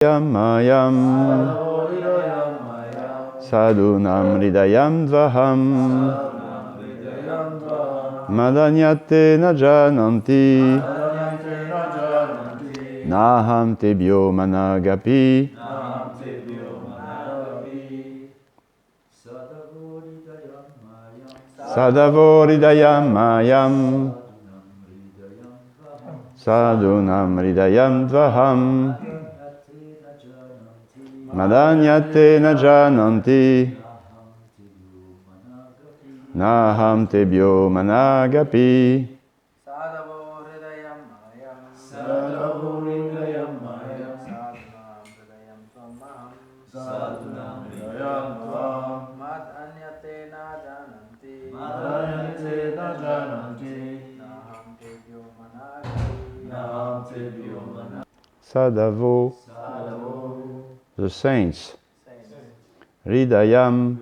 Mayam Sadhunam Hridayam Dvaham Madanyate na jananti Naham tebhyo managapi Sadhavo Hridayam Mayam Sadhunam Hridayam Dvaham Madanyate na jananti Naham tebhyo managapi Sadhavo Hridayam Mayam Sadhavo Hridayam Mayam Sadhunam Hridayam Tvam Mad Anyate na jananti Madanyate na jananti Naham tebhyo managapi Naham tebhyo managapi Sadhavo, Sadhavo the saints. Hridayam,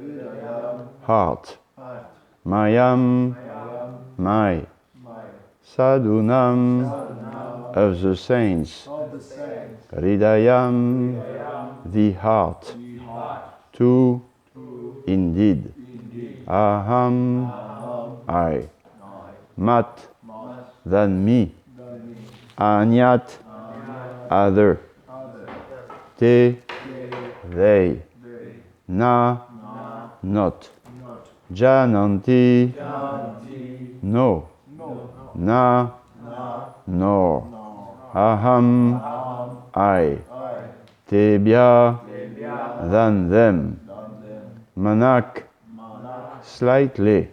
heart. Mayam, my. Sadhunam, of the saints. Hridayam, the heart. Two, indeed. Aham, I. Mat, than me. Anyat, other. Te, they. Na, not. Jananti, no. Na, nor. Aham, I. Tebhya, than them. Manak, slightly.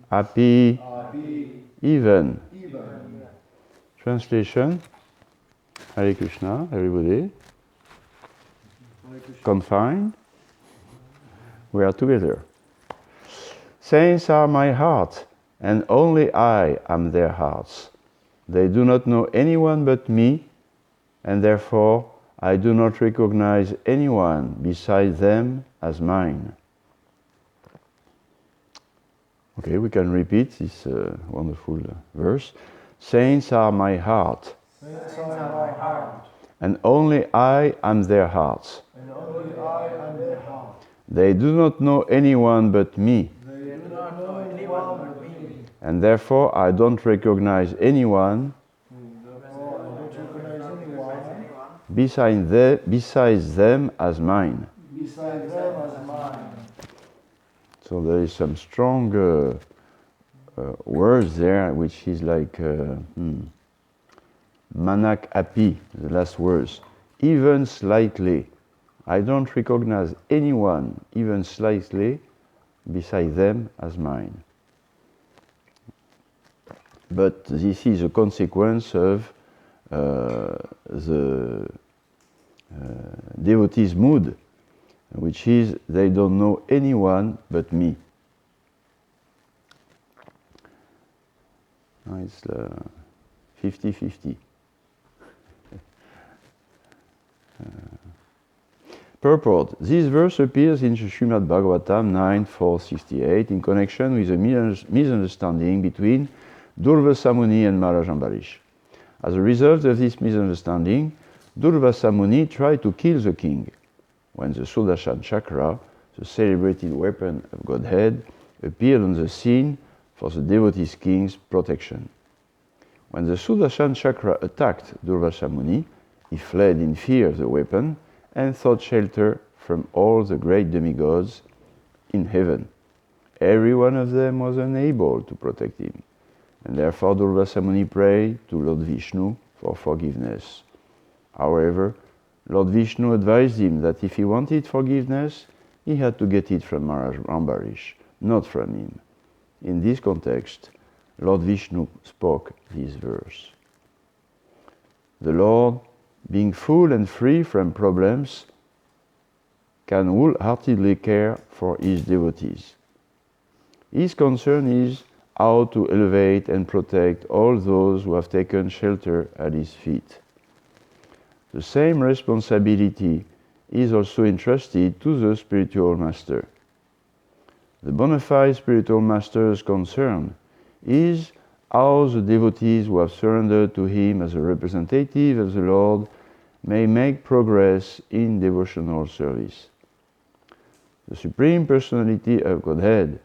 Api, even. Translation. Hare Krishna, everybody. Confined. We are together. Saints are my heart, and only I am their hearts. They do not know anyone but me, and therefore I do not recognize anyone beside them as mine. Okay, we can repeat this wonderful verse. Saints are my heart, Saints are my heart, and only I am their hearts. and only I am their heart. They do not know anyone but me, They do not know anyone but me. and therefore I don't recognize anyone Therefore, I don't recognize anyone besides them as mine. beside them as mine. So there is some strong words there, which is like manak api, the last words. Even slightly. I don't recognize anyone, even slightly, beside them as mine. But this is a consequence of the devotee's mood, which is they don't know anyone but me. It's 50-50. Purport. This verse appears in Srimad Bhagavatam 9.468 in connection with a misunderstanding between Durvasa Muni and Maharaj Ambarish. As a result of this misunderstanding, Durvasa Muni tried to kill the king. When the Sudarshan Chakra, the celebrated weapon of Godhead, appeared on the scene for the devotee king's protection. When the Sudarshan Chakra attacked Durvasa Muni, he fled in fear of the weapon and sought shelter from all the great demigods in heaven. Every one of them was unable to protect him, and therefore Durvasa Muni prayed to Lord Vishnu for forgiveness. However, Lord Vishnu advised him that if he wanted forgiveness, he had to get it from Maharaj Ambarish, not from him. In this context, Lord Vishnu spoke this verse. The Lord, being full and free from problems, can wholeheartedly care for his devotees. His concern is how to elevate and protect all those who have taken shelter at his feet. The same responsibility is also entrusted to the spiritual master. The bona fide spiritual master's concern is how the devotees who have surrendered to him as a representative of the Lord may make progress in devotional service. The Supreme Personality of Godhead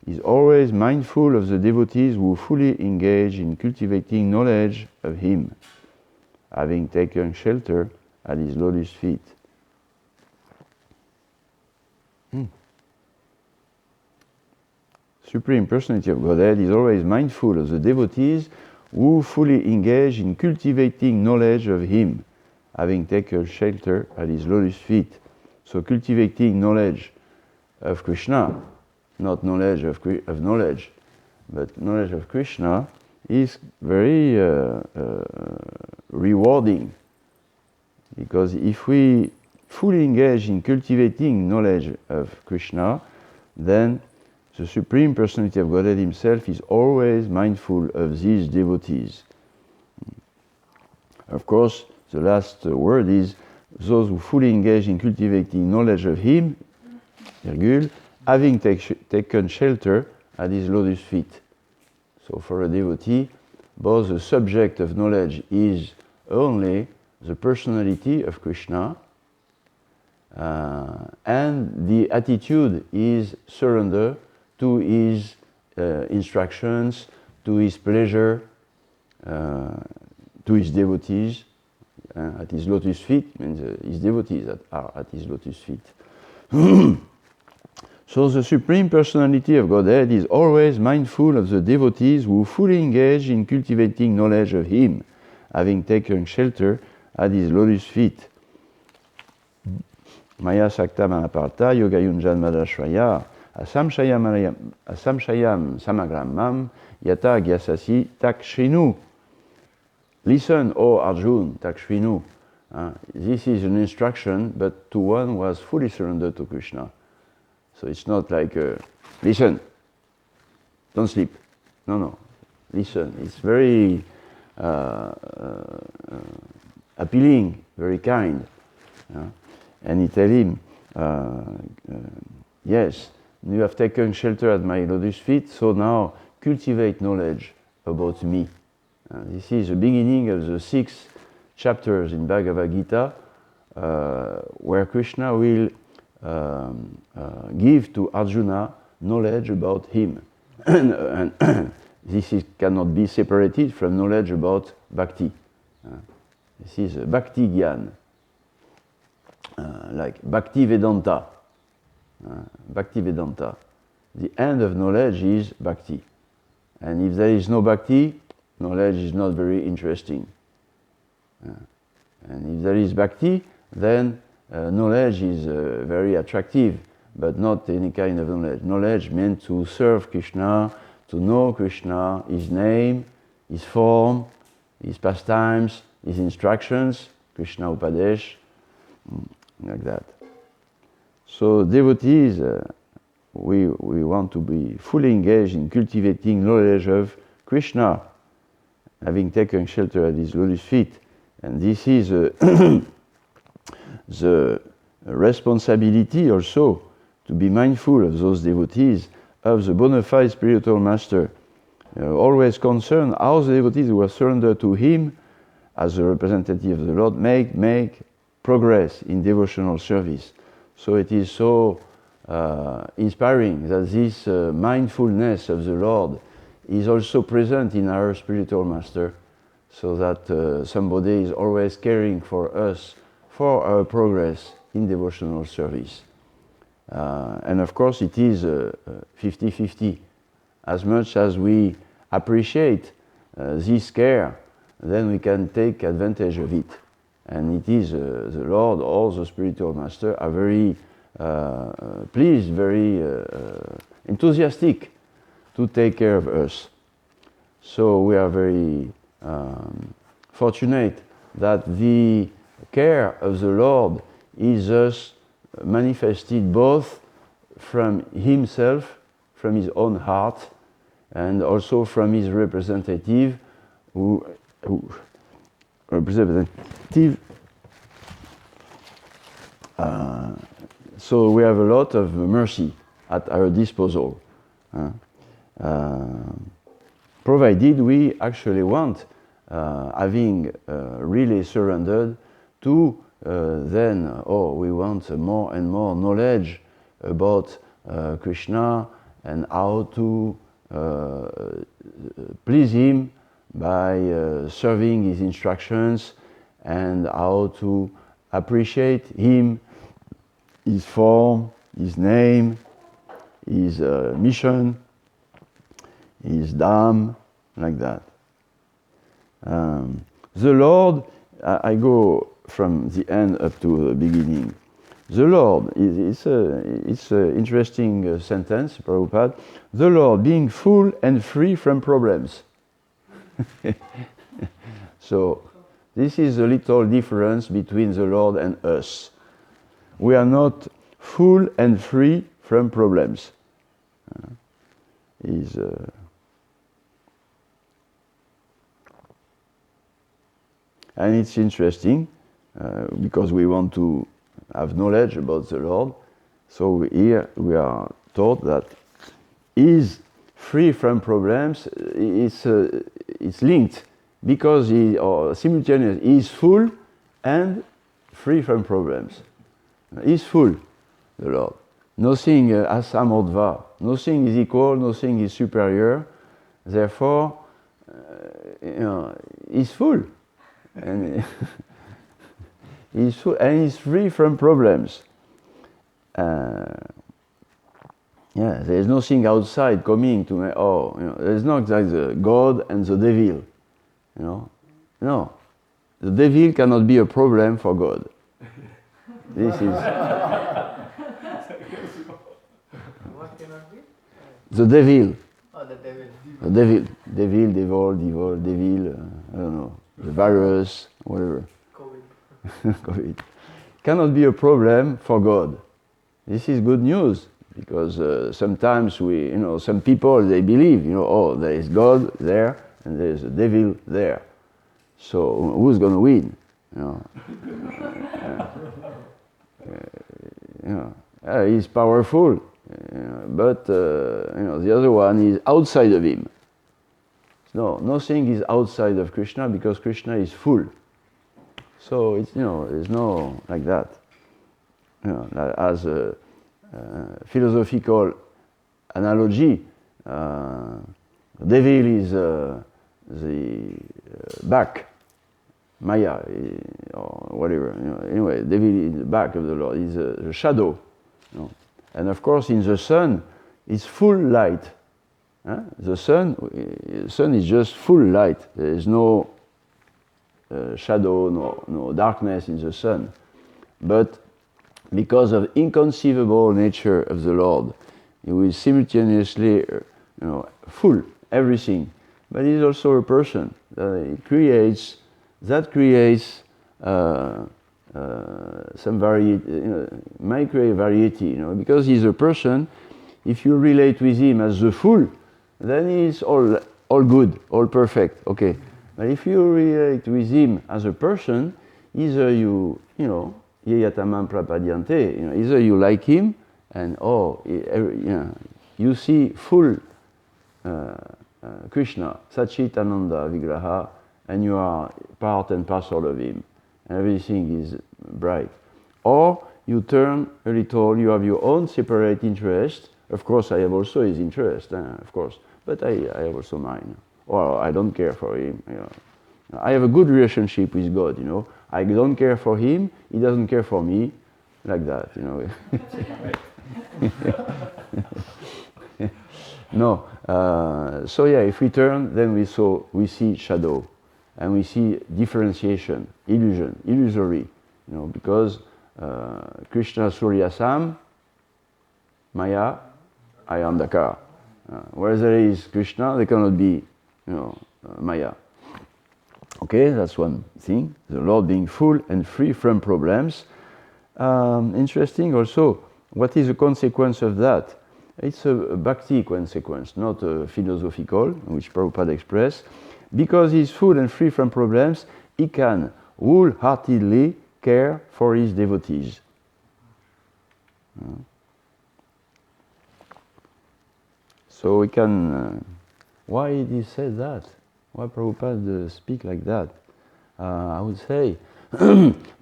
is always mindful of the devotees who fully engage in cultivating knowledge of Him, having taken shelter at His lotus feet. Supreme Personality of Godhead is always mindful of the devotees who fully engage in cultivating knowledge of Him, having taken shelter at His lotus feet. So cultivating knowledge of Krishna, not knowledge of knowledge, but knowledge of Krishna is very rewarding. Because if we fully engage in cultivating knowledge of Krishna, then the Supreme Personality of Godhead Himself is always mindful of these devotees. Of course, the last word is those who fully engage in cultivating knowledge of Him, having taken shelter at His lotus feet. So for a devotee, both the subject of knowledge is only the personality of Krishna, and the attitude is surrender to His instructions, to His pleasure, to His devotees at His lotus feet, means His devotees that are at His lotus feet. So the Supreme Personality of Godhead is always mindful of the devotees who fully engage in cultivating knowledge of Him, having taken shelter at His lotus feet. Maya Sakta Manaparta Yoga Yunjan Madashraya Asamshayam Samagramam Yata Gyasasi Takshinu. Listen, O Arjun, Takshinu. This is an instruction, but to one who has fully surrendered to Krishna. So it's not like, listen, don't sleep. No, listen. It's very appealing, very kind. And he tell him, yes, you have taken shelter at my lotus feet, so now cultivate knowledge about me. This is the beginning of the 6 chapters in Bhagavad Gita, where Krishna will give to Arjuna knowledge about him. and this cannot be separated from knowledge about bhakti. This is bhakti gyan, like bhakti vedanta. Bhakti vedanta. The end of knowledge is bhakti. And if there is no bhakti, knowledge is not very interesting. And if there is bhakti, then knowledge is very attractive, but not any kind of knowledge. Knowledge meant to serve Krishna, to know Krishna, His name, His form, His pastimes, His instructions, Krishna Upadesh, like that. So devotees, we want to be fully engaged in cultivating knowledge of Krishna, having taken shelter at His lotus feet. And this is the responsibility also to be mindful of those devotees, of the bona fide spiritual master, always concerned how the devotees who have surrendered to him as a representative of the Lord make progress in devotional service. So it is so inspiring that this mindfulness of the Lord is also present in our spiritual master, so that somebody is always caring for us, for our progress in devotional service. And of course it is 50-50. As much as we appreciate this care, then we can take advantage of it. And it is the Lord, all the spiritual masters are very pleased, very enthusiastic to take care of us. So we are very fortunate that the care of the Lord is thus manifested both from Himself, from His own heart, and also from His representative, so we have a lot of mercy at our disposal, provided we actually want, having really surrendered, to then, we want more and more knowledge about Krishna and how to please him by serving his instructions and how to appreciate him, his form, his name, his mission, his dham, like that. The Lord, I go from the end up to the beginning. The Lord, it's an interesting sentence, Prabhupada. The Lord being full and free from problems. So, this is a little difference between the Lord and us. We are not full and free from problems. And it's interesting because we want to have knowledge about the Lord. So here we are taught that is free from problems. It's linked because he is full and free from problems. He's full, the Lord. Nothing asamordva. Nothing is equal. Nothing is superior. Therefore, he's full. And he's full, and he's free from problems. There is nothing outside coming to me. There's not like the God and the devil. No, the devil cannot be a problem for God. This is What cannot be? the devil. Oh, the devil. The devil, I don't know, the virus, whatever. COVID. Cannot be a problem for God. This is good news because sometimes some people, they believe, there is God there and there is a devil there. So who's going to win? He's powerful, but the other one is outside of him. No, nothing is outside of Krishna because Krishna is full. So it's there's no like that. As a philosophical analogy, devil is the back, Maya or whatever. Anyway, devil is the back of the Lord. Is a shadow. And of course, in the sun, it's full light. The sun is just full light. There is no shadow, no darkness in the sun. But because of inconceivable nature of the Lord, he will simultaneously, full everything. But he is also a person that creates some variety, might create variety. Because he's a person. If you relate with him as the full, then he's all good, all perfect. Okay. But if you relate with him as a person, either yeyatamam prapadyante, either you like him and you see full Krishna, Satchitananda Vigraha, and you are part and parcel of him. And everything is bright. Or you turn a little, you have your own separate interest. Of course, I have also his interest, of course, but I have also mine. Or I don't care for him. I have a good relationship with God. I don't care for him; he doesn't care for me, like that. No. So if we turn, then we see shadow, and we see differentiation, illusory. Because Krishna Suryasam, Maya, I am Dakar. Where there is Krishna, there cannot be, Maya. Okay, that's one thing. The Lord being full and free from problems. Interesting also, what is the consequence of that? It's a bhakti consequence, not a philosophical, which Prabhupada expressed. Because he's full and free from problems, he can wholeheartedly care for his devotees. So we can. Why did he say that? Why Prabhupada speak like that? I would say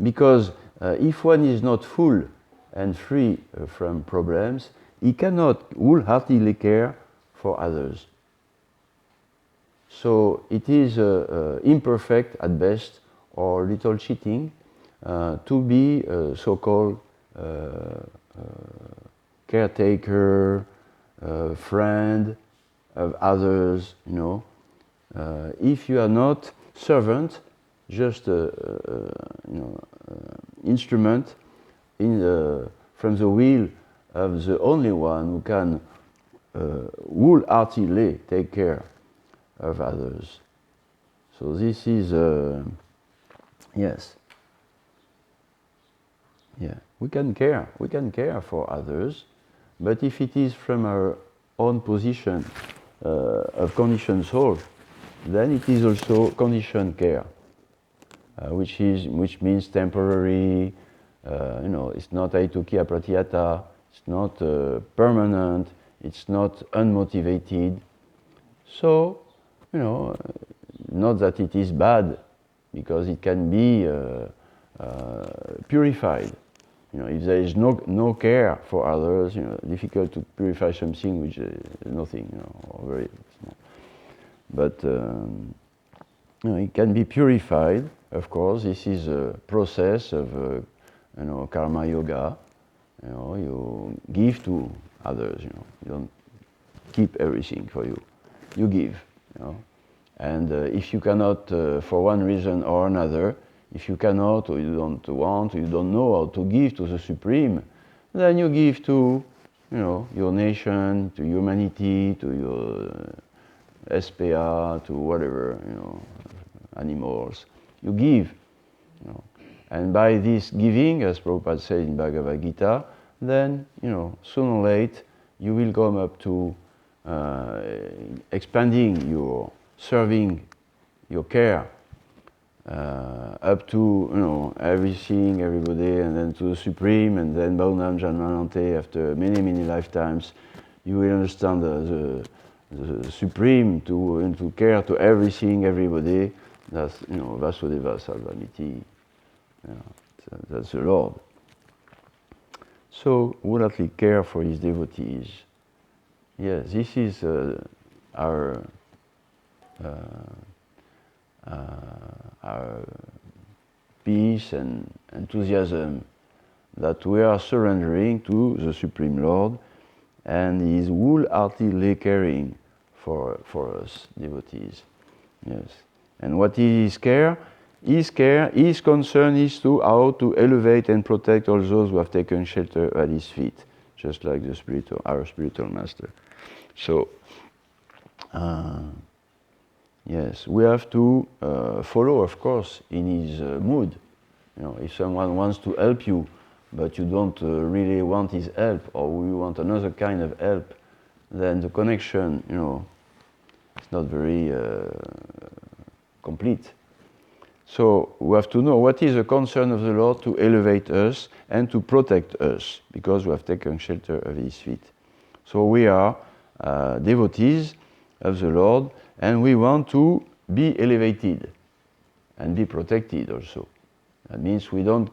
Because if one is not full and free from problems, he cannot wholeheartedly care for others. So it is imperfect at best, or little cheating, to be a so-called caretaker, friend of others, you know. If you are not servant, just instrument from the will of the only one who can wholeheartedly take care of others. So this is yes. Yeah, we can care for others, but if it is from our own position of conditioned soul, then it is also conditioned care, which means temporary. It's not aitukia pratyata. It's not permanent. It's not unmotivated. So, not that it is bad, because it can be purified. If there is no care for others, difficult to purify something which is nothing, or very small. But it can be purified. Of course, this is a process of karma yoga. You give to others. You don't keep everything for you. You give. And if you cannot, for one reason or another, if you cannot, or you don't want, or you don't know how to give to the Supreme, then you give to, your nation, to humanity, to your SPA, to whatever, animals. You give, And by this giving, as Prabhupada said in Bhagavad Gita, then, sooner or later, you will come up to expanding your serving, your care, up to everything, everybody, and then to the Supreme, and then Bhaunam Janmanante. After many, many lifetimes, you will understand the Supreme to care to everything, everybody. That's Vasudeva Sarvamiti. That's the Lord. So wholeheartedly care for his devotees. Yes, this is our peace and enthusiasm, that we are surrendering to the Supreme Lord, and He is wholeheartedly caring for us, devotees. Yes. And what is His care? His care, His concern is to how to elevate and protect all those who have taken shelter at His feet, just like our spiritual master. So, yes, we have to follow, of course, in his mood. If someone wants to help you, but you don't really want his help, or you want another kind of help, then the connection, is not very complete. So we have to know what is the concern of the Lord to elevate us and to protect us, because we have taken shelter of His feet. So we are devotees of the Lord, and we want to be elevated and be protected also. That means we don't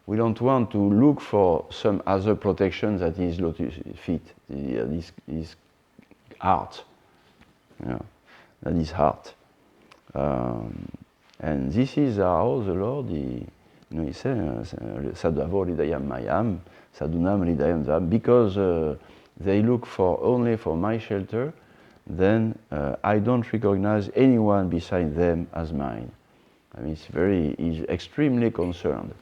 want to look for some other protection that is lotus feet, this heart. That is heart. And this is how the Lord, he said, Sadhavo Hridayam Mayam, Sadhunam Hridayam Dvam, because they look only for my shelter, then I don't recognize anyone beside them as mine. I mean, he's extremely concerned.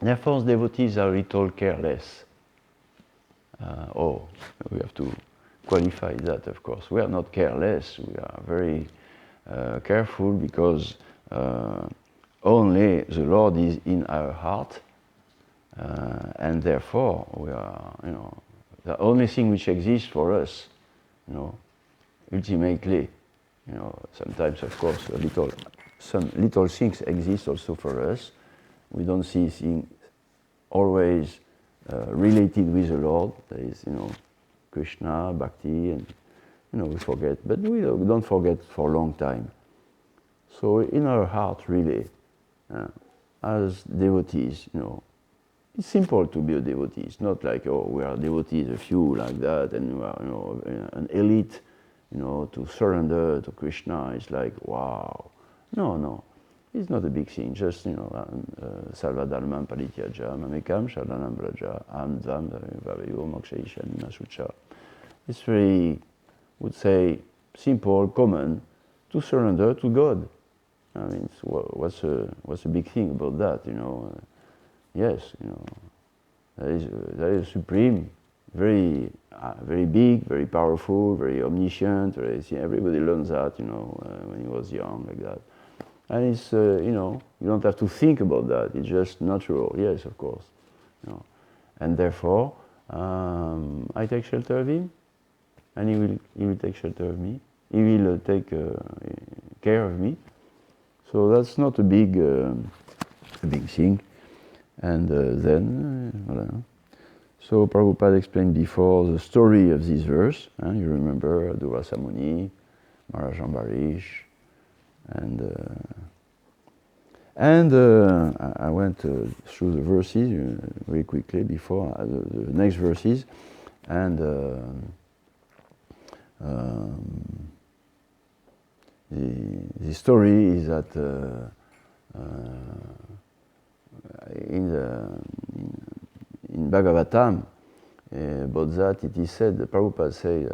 Therefore, devotees are a little careless. We have to qualify that, of course. We are not careless, we are very careful, because only the Lord is in our heart, and therefore we are, the only thing which exists for us, ultimately. Sometimes, of course, some little things exist also for us. We don't see things always related with the Lord. There is, Krishna, Bhakti, and we forget. But we don't forget for a long time. So in our heart, really, as devotees, it's simple to be a devotee. It's not like, oh, we are devotees, a few like that, and we are, an elite, to surrender to Krishna. It's like, wow. No. It's not a big thing. Just, Salvadharmam parityaja, mamekam sharanam braja, amdvam vaveyo mokshaisha nimasucha. It's very, would say, simple, common, to surrender to God. I mean, what's a big thing about that, Yes, that is supreme, very big, very powerful, very omniscient. Everybody learns that, when he was young, like that. And it's, you don't have to think about that. It's just natural. Yes, of course. And therefore, I take shelter of him, and he will take shelter of me. He will take care of me. So that's not a big thing. And then, voilà. So Prabhupada explained before the story of this verse. You remember Durvasa Muni, Maharaj Ambarish, and I went through the verses very quickly before the next verses, and the story is that in Bhagavatam, about that it is said, Prabhupada said,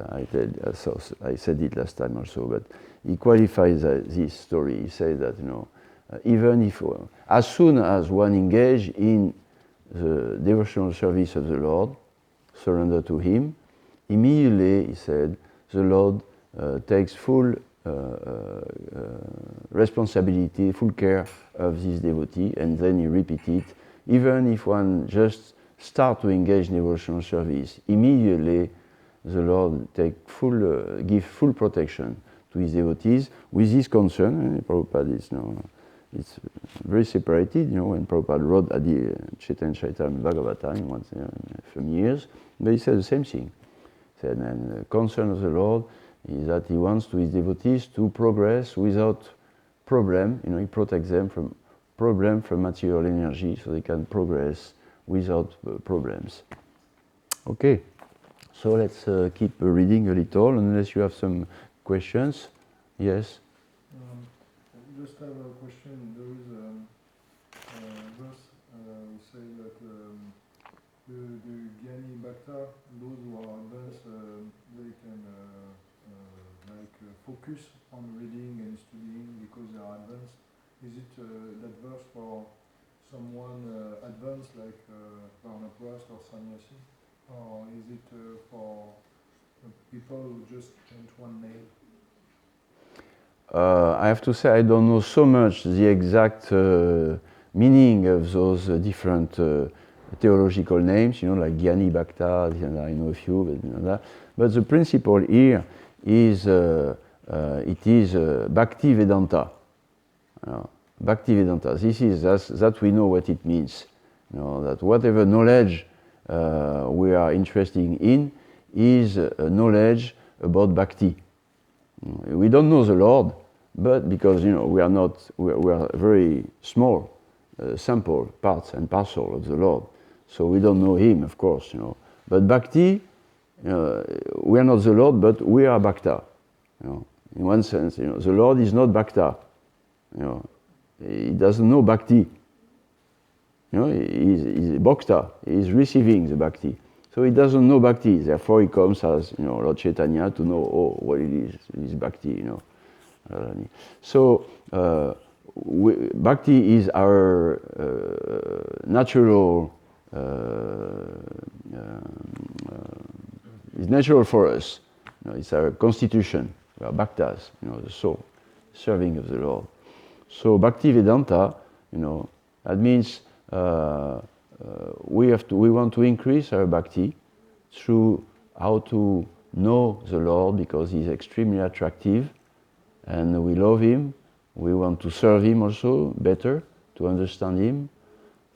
I said it last time also, but he qualifies this story. He said that, even if, as soon as one engage in the devotional service of the Lord, surrender to him, immediately, he said, the Lord takes full responsibility, full care of this devotee, and then he repeats it. Even if one just start to engage in devotional service, immediately the Lord give full protection to his devotees with his concern. Prabhupada is it's very separated. When Prabhupada wrote Adi Chaitanya Charitamrita Bhagavatam once from years, but he said the same thing. He said, and the concern of the Lord is that he wants to his devotees to progress without problem. He protects them from problem, from material energy, so they can progress without problems. Okay, so let's keep reading a little, unless you have some questions. Yes? I just have a question. There is a verse who say that the Gyani Bhakta, those who are advanced, they can focus on reading and studying because they are advanced. Is it that verse for someone advanced like Varnaprastha or Sannyasi, or is it for people who just change one name? I have to say I don't know so much the exact meaning of those different theological names, like Gyani Bhakta, I know a few, but the principle here is it is Bhakti Vedanta. Bhakti Vedanta. That we know what it means. That whatever knowledge we are interested in is knowledge about Bhakti. We don't know the Lord, but because we are very small sample, parts and parcel of the Lord, so we don't know Him, of course. But Bhakti, we are not the Lord, but we are Bhakta. In one sense, the Lord is not Bhakta. He doesn't know Bhakti. He's Bhakta. He's receiving the Bhakti. So he doesn't know Bhakti. Therefore, he comes as Lord Chaitanya to know what it is Bhakti. So Bhakti is our natural. It's natural for us. It's our constitution. We are Bhaktas. The soul, serving of the Lord. So Bhakti Vedanta, that means we want to increase our bhakti through how to know the Lord, because He's extremely attractive, and we love Him. We want to serve Him also better, to understand Him.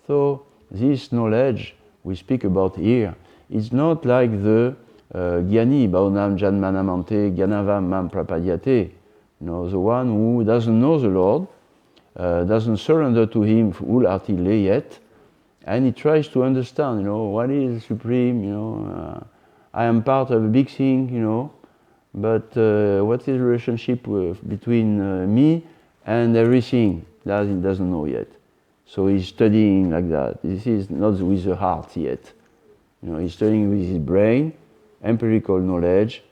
So this knowledge we speak about here is not like the Gyani Bhaunam Janmanamante Gyanavam Mam Prapadyate. You know, the one who doesn't know the Lord, doesn't surrender to Him wholeheartedly yet, and he tries to understand, you know, what is supreme, you know, I am part of a big thing, you know, but what is the relationship between me and everything? That he doesn't know yet. So he's studying like that. This is not with the heart yet. You know, he's studying with his brain, empirical knowledge,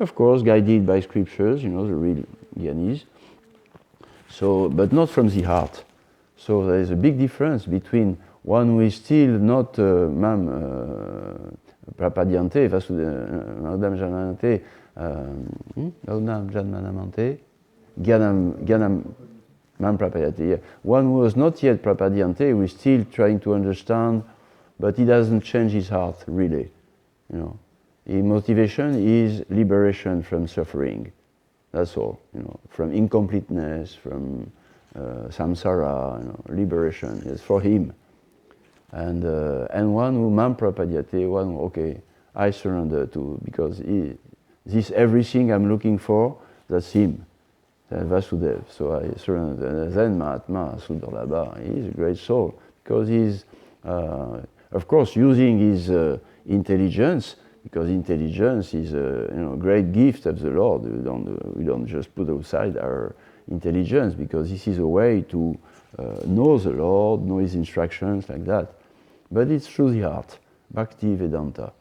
of course, guided by scriptures, you know, the real Gyanis. So, but not from the heart. So there is a big difference between one who is still not Prapadyante, Madam Janmanante, Madam Janmanamante, Gyanam Mam Prapadyante. One who is not yet Prapadyante, who is still trying to understand, but he doesn't change his heart really. You know, his motivation is liberation from suffering. That's all. You know, from incompleteness, from samsara. You know, liberation is for him. And one who mam prapadyate, one who, okay, I surrender to, because this everything I'm looking for, that's him, that's Vasudev. So I surrender. And then Mahatma Sundar, he is a great soul, because he's, of course, using his intelligence, because intelligence is a great gift of the Lord. We don't just put aside our intelligence, because this is a way to know the Lord, know His instructions, like that. But it's through the heart, Bhakti Vedanta.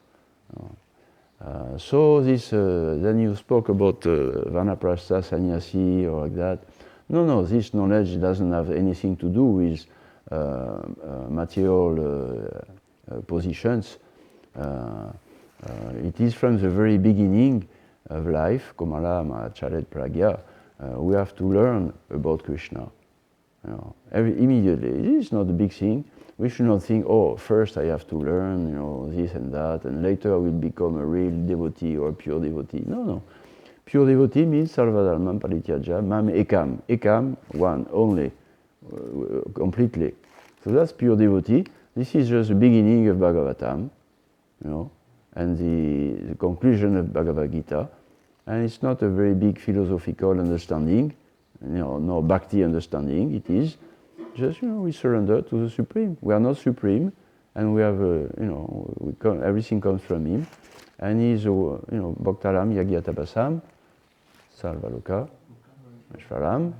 So this, then you spoke about Vanaprastha, Sannyasi, or like that. No, this knowledge doesn't have anything to do with material positions. It is from the very beginning of life, Komala Macharet Pragya, we have to learn about Krishna. You know, immediately. It is not a big thing. We should not think, oh, first I have to learn, you know, this and that, and later I will become a real devotee or a pure devotee. No. Pure devotee means sarvadharmam parityaja, mam ekam. Ekam, one, only, completely. So that's pure devotee. This is just the beginning of Bhagavatam, you know, and the conclusion of Bhagavad Gita. And it's not a very big philosophical understanding, you know, no bhakti understanding. It is just, you know, we surrender to the Supreme. We are not Supreme, and we have, you know, everything comes from Him. And He's, you know, Bhaktaram, Yagyatapasam, Sarvaloka, Ashvaram,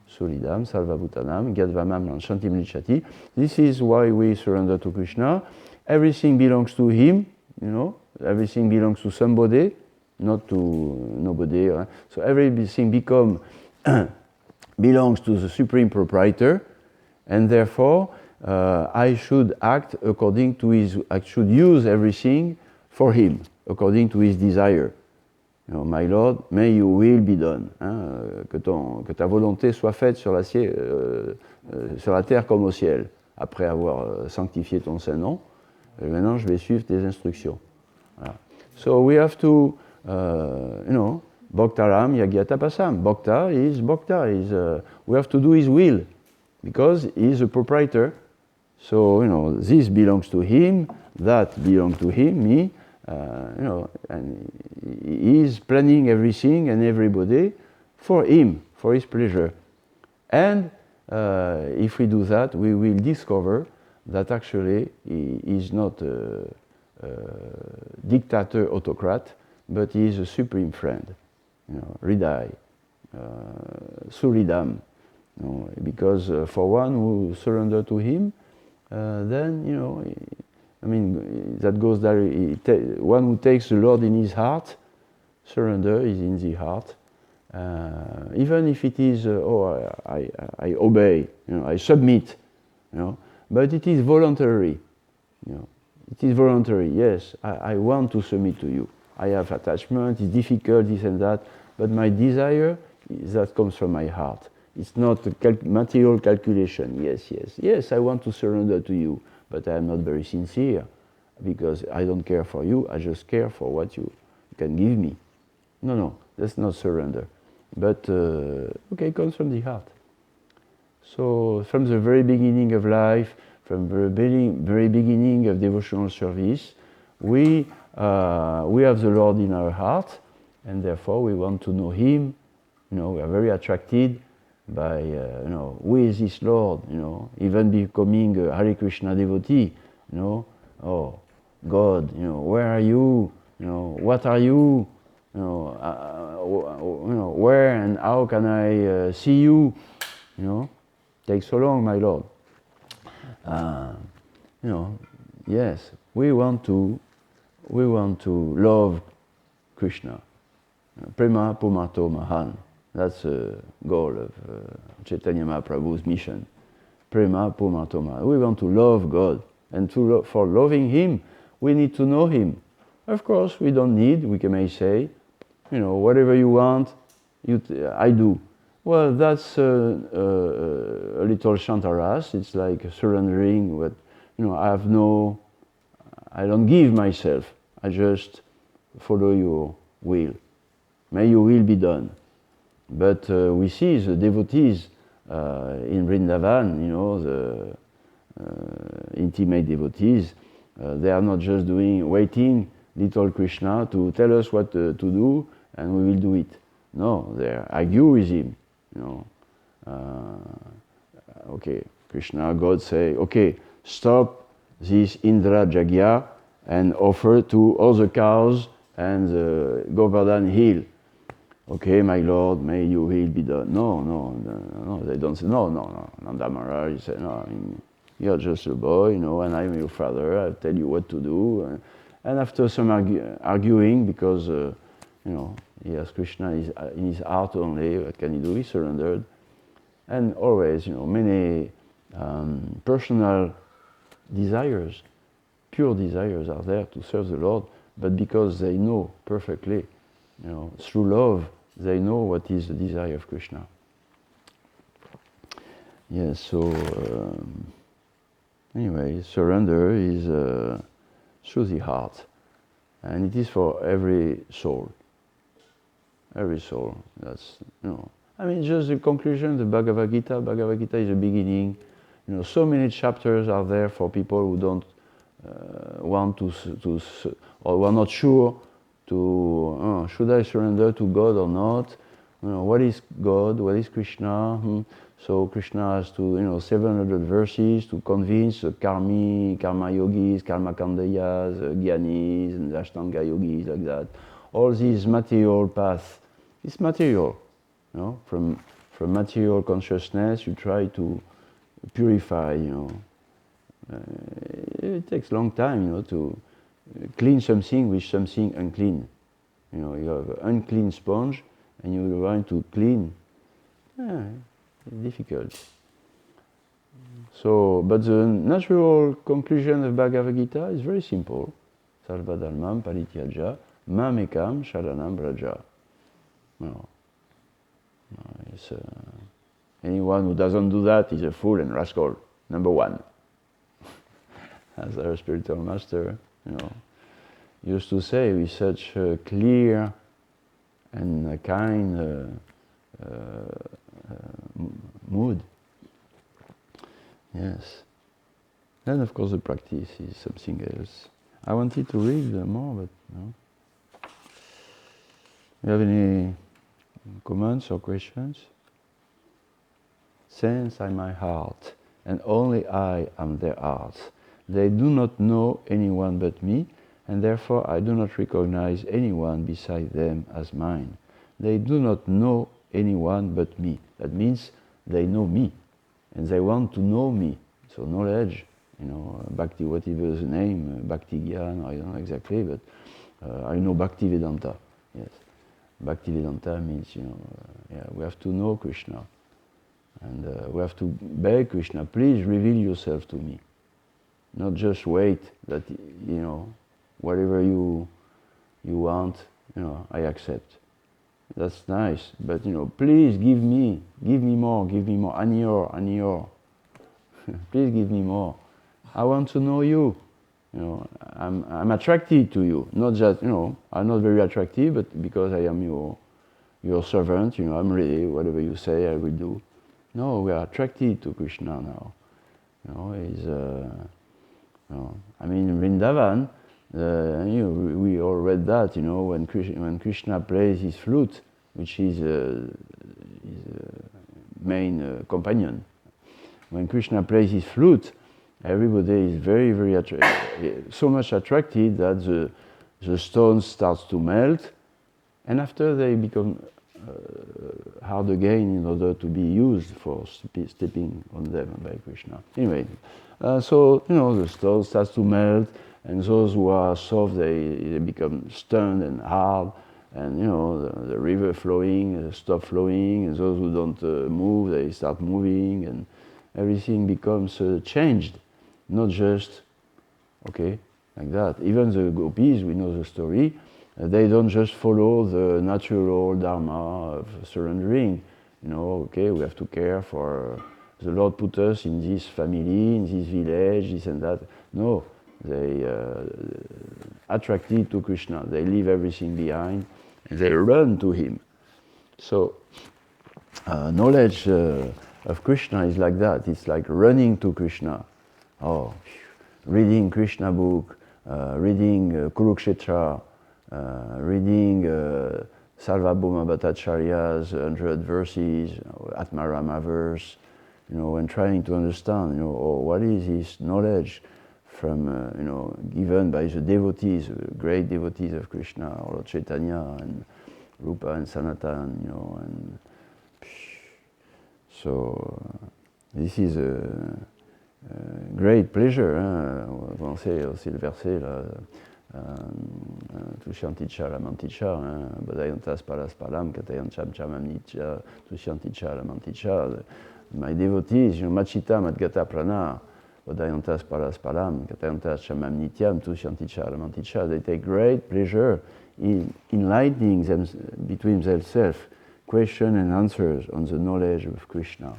Solidam, Sarvabhutanam, Gyadvamam, Shantim Lichati. This is why we surrender to Krishna. Everything belongs to Him, you know, everything belongs to somebody, not to nobody. So everything belongs to the Supreme Proprietor, and therefore I should act according to His, I should use everything for Him, according to His desire. You know, my Lord, may your will be done. Que ta volonté soit faite sur la terre comme au ciel. Après avoir sanctifié ton saint nom, maintenant je vais suivre tes instructions. Voilà. So we have to, you know, Bhaktaram Yagyatapasam. Bhakta is Bhakta. We have to do His will, because He is a proprietor. So, you know, this belongs to Him, that belongs to Him, me, you know, and He is planning everything and everybody for Him, for His pleasure. And if we do that, we will discover that actually He is not a dictator, autocrat, but He is a supreme friend. You know, Hridai, Suridam. You know, because for one who surrender to Him, then, you know, I mean, that goes there. One who takes the Lord in his heart, surrender is in the heart. Even if it is, I obey, you know, I submit, you know, but it is voluntary, you know. It is voluntary. Yes, I want to submit to you. I have attachment. It's difficult, this and that, but my desire that comes from my heart. It's not a material calculation. Yes, I want to surrender to you, but I am not very sincere, because I don't care for you. I just care for what you can give me. No, that's not surrender. But okay, it comes from the heart. So from the very beginning of life, from the very beginning of devotional service, we have the Lord in our heart, and therefore we want to know Him we are very attracted by, who is this Lord, even becoming a Hare Krishna devotee, oh, God, where are you, what are you, where and how can I see you, takes so long, my Lord. Yes, we want to love Krishna. Prema Pumato Mahan. That's the goal of Chaitanya Mahaprabhu's mission. Prema Pumato Mahan. We want to love God. And for loving Him, we need to know Him. Of course, we don't need, we may say, whatever you want, I do. Well, that's a little chantaras. It's like surrendering, but I don't give myself. I just follow your will. May your will be done. But we see the devotees in Vrindavan, the intimate devotees, they are not just waiting little Krishna to tell us what to do and we will do it. No, they argue with him. Okay, Krishna, God say, okay, stop this Indra Jagya and offer to all the cows and the Govardhan hill. Okay, my Lord, may your will be done. No, they don't say, no, Nanda Maharaj, he said, no, you're just a boy, and I'm your father, I'll tell you what to do. And after some arguing, because, he has Krishna in his heart only, what can he do? He surrendered. And always, many personal desires, pure desires are there to serve the Lord, but because they know perfectly, through love, they know what is the desire of Krishna. Yes, so anyway, surrender is through the heart, and it is for every soul. Every soul. That's just the conclusion. The Bhagavad Gita. Bhagavad Gita is the beginning. So many chapters are there for people who don't want to or who are not sure to should I surrender to God or not? What is God? What is Krishna? So Krishna has to 700 verses to convince the karma yogis, karma kandayas, gyanis, and ashtanga yogis like that. All these material paths. It's material. From material consciousness, you try to purify. It takes a long time. To clean something with something unclean. You have an unclean sponge, and you're going to clean. It's difficult. So, but the natural conclusion of Bhagavad Gita is very simple. Sarvadharmam parityaja mamekam sharanam braja. Anyone who doesn't do that is a fool and rascal. Number one. As our spiritual master, used to say with such a clear and kind mood. Yes. Then, of course, the practice is something else. I wanted to read more, but no. You have any comments or questions? Sense I my heart, and only I am their heart. They do not know anyone but me, and therefore I do not recognize anyone beside them as mine. They do not know anyone but me. That means they know me, and they want to know me. So knowledge, Bhakti, whatever the name, Bhakti Gyan, I don't know exactly, but I know Bhakti Vedanta. Yes, Bhakti Vedanta means we have to know Krishna, and we have to beg Krishna, please reveal yourself to me. Not just wait that whatever you want, I accept. That's nice, but please give me more, Anior. Please give me more. I want to know you. I'm attracted to you. Not that I'm not very attractive, but because I am your servant, I'm ready. Whatever you say, I will do. No, we are attracted to Krishna now. In Vrindavan, we all read that, when Krishna plays his flute, which is main companion. When Krishna plays his flute, everybody is very, very so much attracted that the stone starts to melt, and after they become hard again in order to be used for stepping on them by Krishna. Anyway, so the stone starts to melt, and those who are soft, they become stunned and hard, and the river flowing stop flowing, and those who don't move, they start moving, and everything becomes changed, not just like that. Even the gopis, we know the story. They don't just follow the natural dharma of surrendering. We have to care for the Lord put us in this family, in this village, this and that. No, they attracted to Krishna. They leave everything behind and they run to him. So knowledge of Krishna is like that. It's like running to Krishna. Reading Krishna book, reading Kurukshetra, reading Sarvabhauma Bhattacharya's 100 verses, Atmarama verse, and trying to understand, what is this knowledge from, given by the devotees, great devotees of Krishna, Lord Chaitanya and Rupa and Sanatan, and so this is a great pleasure. Vous pensez aussi le verset là. Tushanticha lamanticha, Badayantas palaspalam, Katayancham chamamnicha, Tushanticha lamanticha. My devotees, Machita Madgata Prana, Badayantas palaspalam, Katayantas chamamnityam, Tushanticha lamanticha. They take great pleasure in enlightening them between themselves, question and answers on the knowledge of Krishna.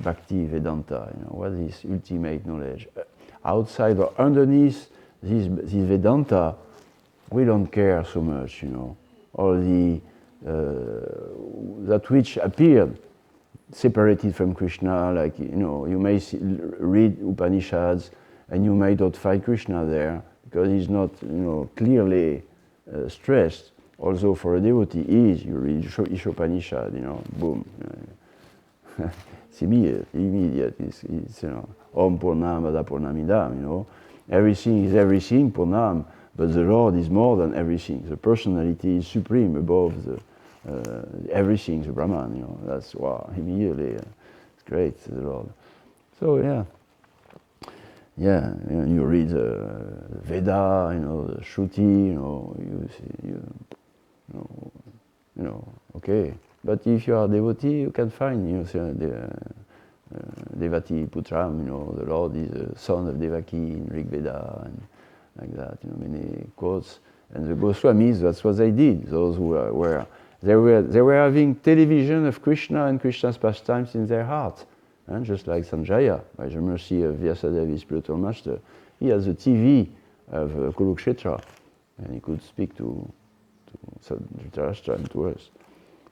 Bhakti Vedanta, what is ultimate knowledge? Outside or underneath this Vedanta, we don't care so much, all the that which appeared separated from Krishna, like you may read Upanishads and you may not find Krishna there because he's not clearly stressed. Also for a devotee, you read Ishopanishad, boom. It's immediate. It's Om Purnam Vada Purnamidam, Everything is everything, Purnam, but the Lord is more than everything. The personality is supreme above the everything, the Brahman, That's immediately, it's great, the Lord. So you read Veda, the Shruti, okay. But if you are a devotee, you can find, Devati Putram, the Lord is the son of Devaki in Rig Veda, and like that, many quotes. And the Goswamis, that's what they did. Those who they were having television of Krishna and Krishna's pastimes in their heart, and just like Sanjaya, by the mercy of Vyasadeva, his spiritual master, he has a TV of Kurukshetra, and he could speak to Dhritarashtra and to us.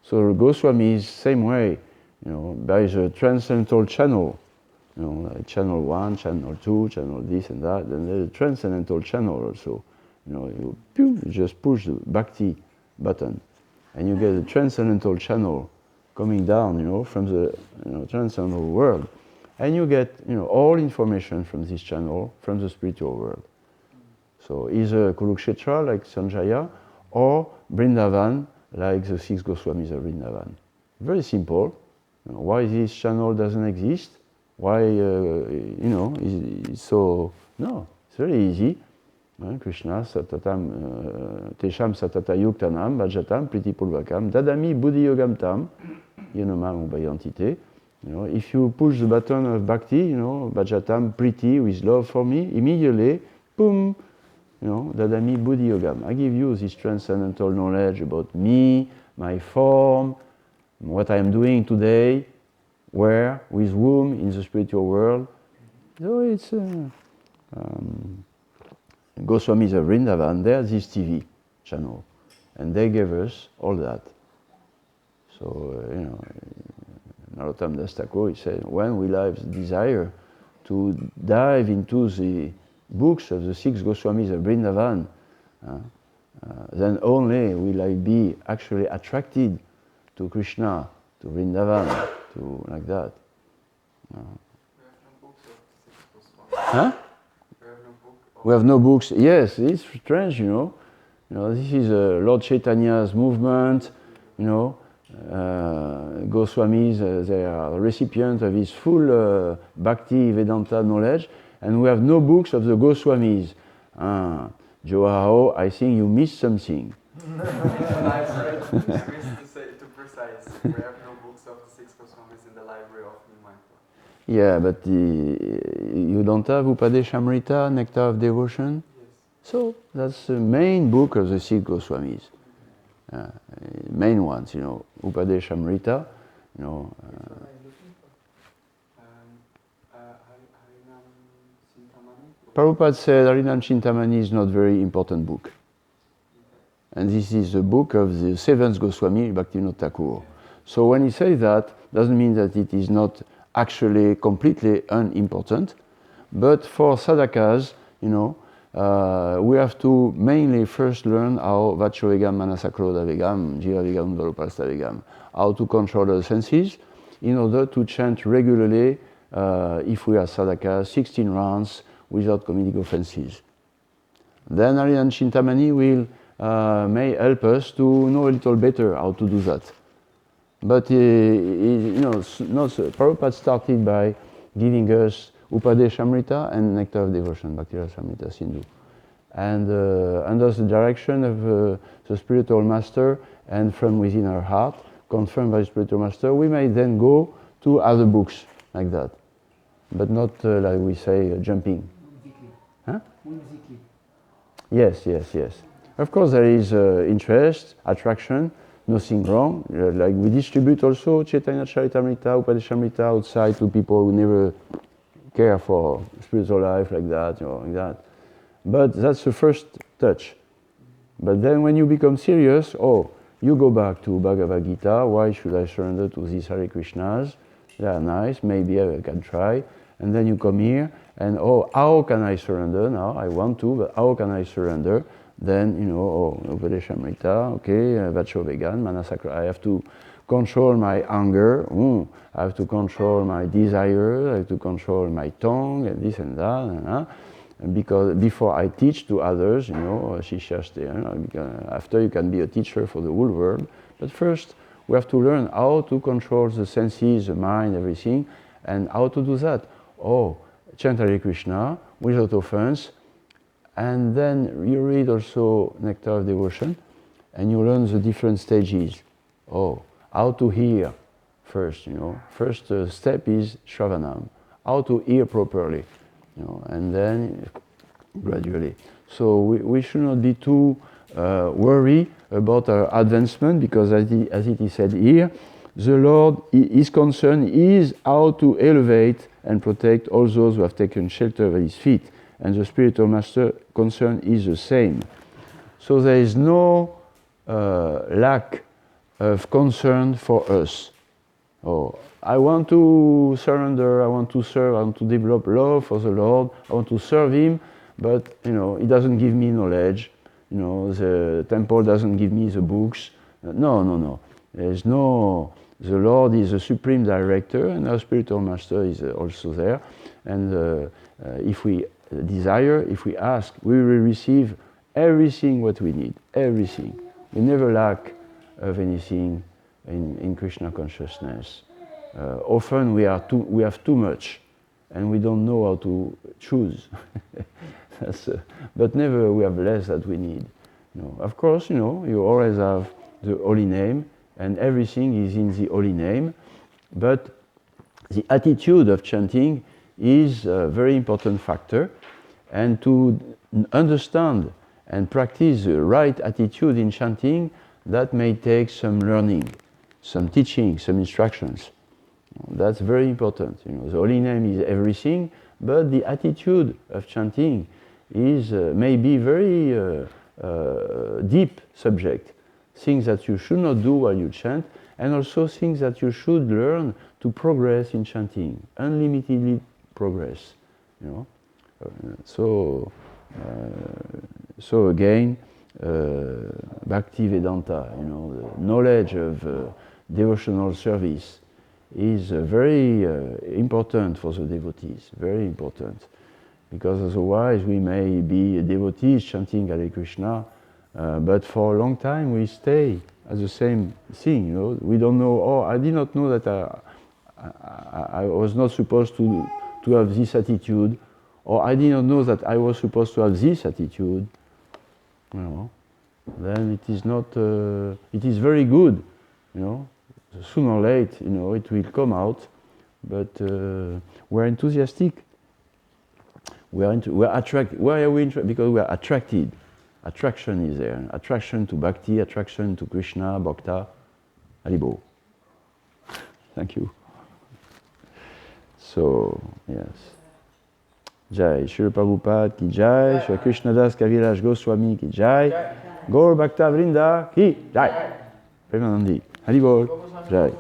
So Goswamis, same way, by the transcendental channel, like channel 1, channel 2, channel this and that, and there's a transcendental channel also. You just push the bhakti button, and you get a transcendental channel coming down, from the transcendental world, and you get all information from this channel from the spiritual world. So either Kurukshetra like Sanjaya, or Vrindavan like the 6 Goswamis of Vrindavan. Very simple. Why this channel doesn't exist? Why, it's so... No, it's very easy. Krishna, satatam, tesham satata yuktanam, bhajatam, priti pulvakam, dadami buddhi yogam tam, yenomam ubayantite. If you push the button of bhakti, bhajatam, priti, with love for me, immediately, boom, dadami buddhi yogam. I give you this transcendental knowledge about me, my form, what I am doing today, where, with whom, in the spiritual world. So it's Goswamis of Vrindavan, they have this TV channel, and they gave us all that. So, Narottam Das Thakur, he said, when we have the desire to dive into the books of the 6 Goswamis of Vrindavan, then only will I be actually attracted to Krishna, to Vrindavan. to like that. We have no books of the six Goswamis. Huh? We have no book of We have no books. Yes, it's strange, you know. You know, this is Lord Chaitanya's movement. You know, Goswamis, they are recipients of his full Bhakti Vedanta knowledge, and we have no books of the Goswamis. Joao, I think you missed something. library. I missed to say to precise. We have no books of the six Goswamis in the library of New Mindful. Yeah, but you don't have Upadeshamrita, Nectar of Devotion? Yes. So that's the main book of the six Goswamis. Main ones, you know, Upadeshamrita, you know. Harinam Chintamani. Prabhupada said Harinam Chintamani is not very important book. And this is the book of the seventh Goswami, Bhaktivinoda Thakur. So when he says that, doesn't mean that it is not actually completely unimportant. But for sadhakas, you know, we have to mainly first learn how Vachovegam, Manasakrodavegam, Jiravegam, Valopalstavegam, how to control the senses in order to chant regularly, if we are sadhakas, 16 rounds without committing offenses. Then Harinam Chintamani will may help us to know a little better how to do that. But you know, Prabhupada started by giving us Upadeshamrita and Nectar of Devotion, Bhakti-Rasamrita Sindhu. And under the direction of the spiritual master and from within our heart, confirmed by the spiritual master, we may then go to other books like that. But not, like we say, jumping. Whimsically. Huh? Whimsically. Yes, yes, yes. Of course, there is interest, attraction, nothing wrong. Like we distribute also Chaitanya Charitamrita, Upadeshamrita outside to people who never care for spiritual life like that, you know, like that. But that's the first touch. But then when you become serious, you go back to Bhagavad Gita. Why should I surrender to these Hare Krishnas? They are nice, maybe I can try. And then you come here and, how can I surrender now? I want to, but how can I surrender? Then, you know, Upadeshamrita, okay, Vachovegan, Manasakra. I have to control my anger, I have to control my desire, I have to control my tongue, and this and that. And because before I teach to others, you know, Shishyaste, after you can be a teacher for the whole world. But first, we have to learn how to control the senses, the mind, everything, and how to do that. Chant Hare Krishna without offense, and then you read also Nectar of Devotion, and you learn the different stages. How to hear first, you know. First step is Shravanam, how to hear properly, you know, and then gradually. So we should not be too worried about our advancement, because as it is said here, the Lord, his concern is how to elevate and protect all those who have taken shelter at his feet. And the spiritual master concern is the same. So there is no lack of concern for us. I want to surrender, I want to serve, I want to develop love for the Lord, I want to serve him, but you know, he doesn't give me knowledge, you know, the temple doesn't give me the books. No. There's no, the Lord is the supreme director, and our spiritual master is also there. And if we desire, if we ask, we will receive everything what we need, everything. We never lack of anything in Krishna consciousness. Often we have too much, and we don't know how to choose. But never we have less that we need. You know, of course, you know, you always have the holy name, and everything is in the holy name. But the attitude of chanting is a very important factor, and to understand and practice the right attitude in chanting, that may take some learning, some teaching, some instructions. That's very important. You know, the holy name is everything, but the attitude of chanting is maybe very deep subject. Things that you should not do while you chant, and also things that you should learn to progress in chanting, unlimitedly progress. You know, so again, Bhakti Vedanta, you know, the knowledge of devotional service is very important for the devotees, very important. Because otherwise we may be devotees chanting Hare Krishna, but for a long time we stay at the same thing, you know. We don't know, oh, I did not know that I was not supposed to have this attitude, or I did not know that I was supposed to have this attitude, you know. Then it is not, it is very good, you know. Sooner or late, you know, it will come out, but we're enthusiastic. We're attracted. Why are we interested? Because we are attracted. Attraction is there. Attraction to Bhakti, attraction to Krishna, Bhakta, Haribo. Thank you. So, yes. Jai, Srila Prabhupada ki Jai, Srila Krishnadas Kaviraj Goswami ki Jai, Gaur Bhakta Vrinda ki Jai. Premanandi. Haribol. Jai.